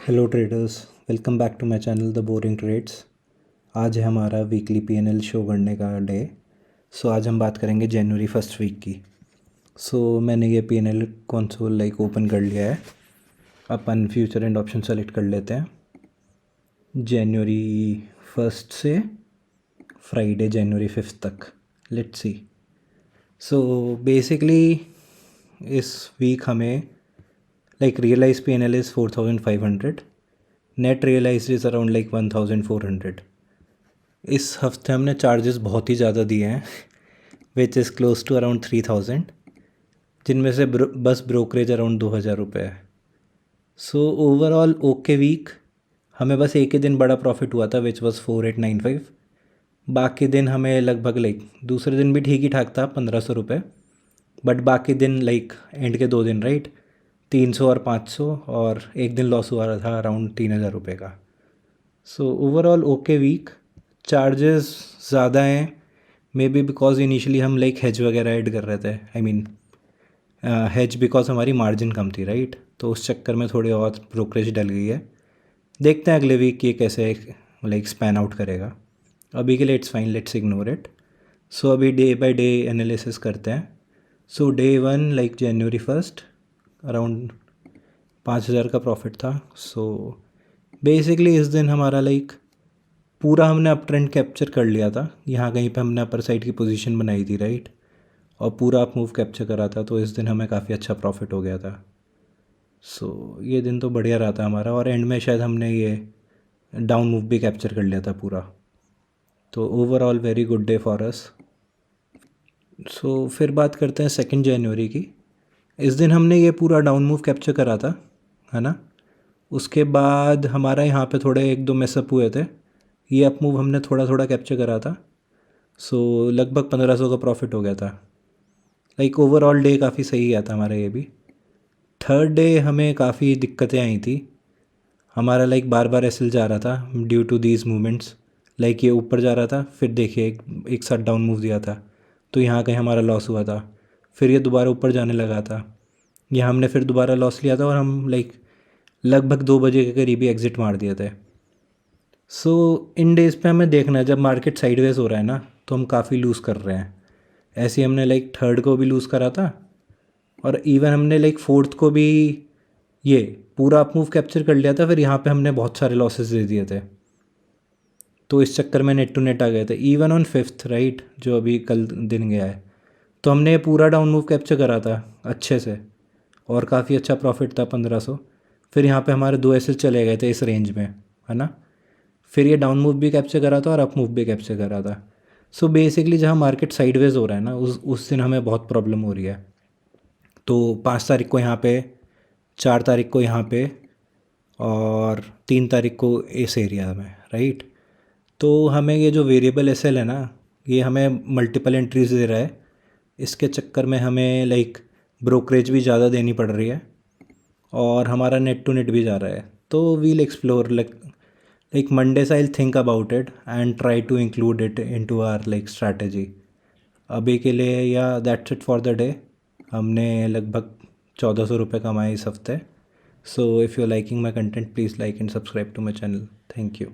Hello traders, welcome back to my channel the boring trades. आज है हमारा weekly PNL show करने का डे। आज हम बात करेंगे जनवरी फर्स्ट वीक की। मैंने ये पीएनएल कंसोल ओपन कर लिया है। अपन फ्यूचर एंड ऑप्शन सेलेक्ट कर लेते हैं। जनवरी फर्स्ट से फ्राइडे जनवरी फिफ्थ तक लेट्स सी। बेसिकली इस वीक हमें realise PNL is 4500, net realise is around 1400। इस हफ्ते हमने चार्जेस बहुत ही ज़्यादा दिए हैं which is close to around 3000, जिनमें से बस ब्रोकरेज अराउंड 2000 रुपये है। Overall okay week. हमें बस एक ही दिन बड़ा प्रॉफिट हुआ था विच वॉज 4895। बाकी दिन हमें लगभग दूसरे दिन भी ठीक ही ठाक था 1500 रुपये, बट बाकी दिन एंड के 2 दिन 300 और 500, और एक दिन लॉस हुआ था अराउंड 3000 रुपये का। Overall okay week. चार्जेस ज़्यादा हैं, मे बी बिकॉज इनिशियली हम हेज वगैरह ऐड कर रहे थे। आई मीन हेज बिकॉज हमारी मार्जिन कम थी, राइट। तो उस चक्कर में थोड़ी और ब्रोकरेज डल गई है। देखते हैं अगले वीक ये कैसे स्पैन आउट करेगा। अभी के लिए it's fine, let's ignore it. अभी डे बाय डे एनालिसिस करते हैं। डे 1 जनवरी फर्स्ट अराउंड 5000 का प्रॉफिट था। बेसिकली इस दिन हमारा पूरा हमने अप ट्रेंड कैप्चर कर लिया था। यहाँ कहीं पे हमने अपर साइड की पोजीशन बनाई थी, राइट, और पूरा अप मूव कैप्चर करा था। तो इस दिन हमें काफ़ी अच्छा प्रॉफिट हो गया था। ये दिन तो बढ़िया रहा था हमारा, और एंड में शायद हमने ये डाउन मूव भी कैप्चर कर लिया था पूरा। तो overall very good day for us. फिर बात करते हैं 2 जनवरी की। इस दिन हमने ये पूरा डाउन मूव कैप्चर करा था, है ना। उसके बाद हमारा यहाँ पे थोड़े 1-2 मैसअप हुए थे। ये अप मूव हमने थोड़ा थोड़ा कैप्चर करा था। लगभग 1500 का प्रॉफिट हो गया था। ओवरऑल डे काफ़ी सही गया था हमारा ये भी। थर्ड डे हमें काफ़ी दिक्कतें आई थी। हमारा बार बार एसएल जा रहा था ड्यू टू दीज मूवमेंट्स। ये ऊपर जा रहा था, फिर देखिए एक साथ डाउन मूव दिया था, तो यहाँ कहीं हमारा लॉस हुआ था। फिर ये दोबारा ऊपर जाने लगा था, यहाँ हमने फिर दोबारा लॉस लिया था, और हम लगभग 2 बजे के करीब ही एग्ज़िट मार दिए थे। इन डेज़ पे हमें देखना है, जब मार्केट साइडवेज हो रहा है ना, तो हम काफ़ी लूज़ कर रहे हैं। ऐसे ही हमने थर्ड को भी लूज़ करा था, और इवन हमने फोर्थ को भी ये पूरा अप मूव कैप्चर कर लिया था। फिर यहाँ पे हमने बहुत सारे लॉसेस दे दिए थे, तो इस चक्कर में नेट टू नेट आ गए थे। इवन ऑन फिफ्थ, राइट, जो अभी कल दिन गया है, तो हमने ये पूरा डाउन मूव कैप्चर करा था अच्छे से, और काफ़ी अच्छा प्रॉफिट था 1500। फिर यहाँ पे हमारे 2 एसेस चले गए थे इस रेंज में, है ना। फिर ये डाउन मूव भी कैप्चर करा था और अप मूव भी कैप्चर करा था। बेसिकली जहाँ मार्केट साइडवेज हो रहा है ना, उस दिन हमें बहुत प्रॉब्लम हो रही है। तो 5 तारीख को यहाँ पे, 4 तारीख को यहाँ पे, और 3 तारीख को इस एरिया में, राइट। तो हमें ये जो वेरिएबल एसएल है ना, ये हमें मल्टीपल एंट्रीज दे रहा है। इसके चक्कर में हमें ब्रोकरेज भी ज़्यादा देनी पड़ रही है, और हमारा नेट टू नेट भी जा रहा है। तो वील एक्सप्लोर मंडे से I think about it and try to include it into our strategy. अभी के लिए या that's it for the day. हमने लगभग 1400 रुपये कमाए इस हफ्ते। If you liking my content, please like and subscribe to my channel. Thank you.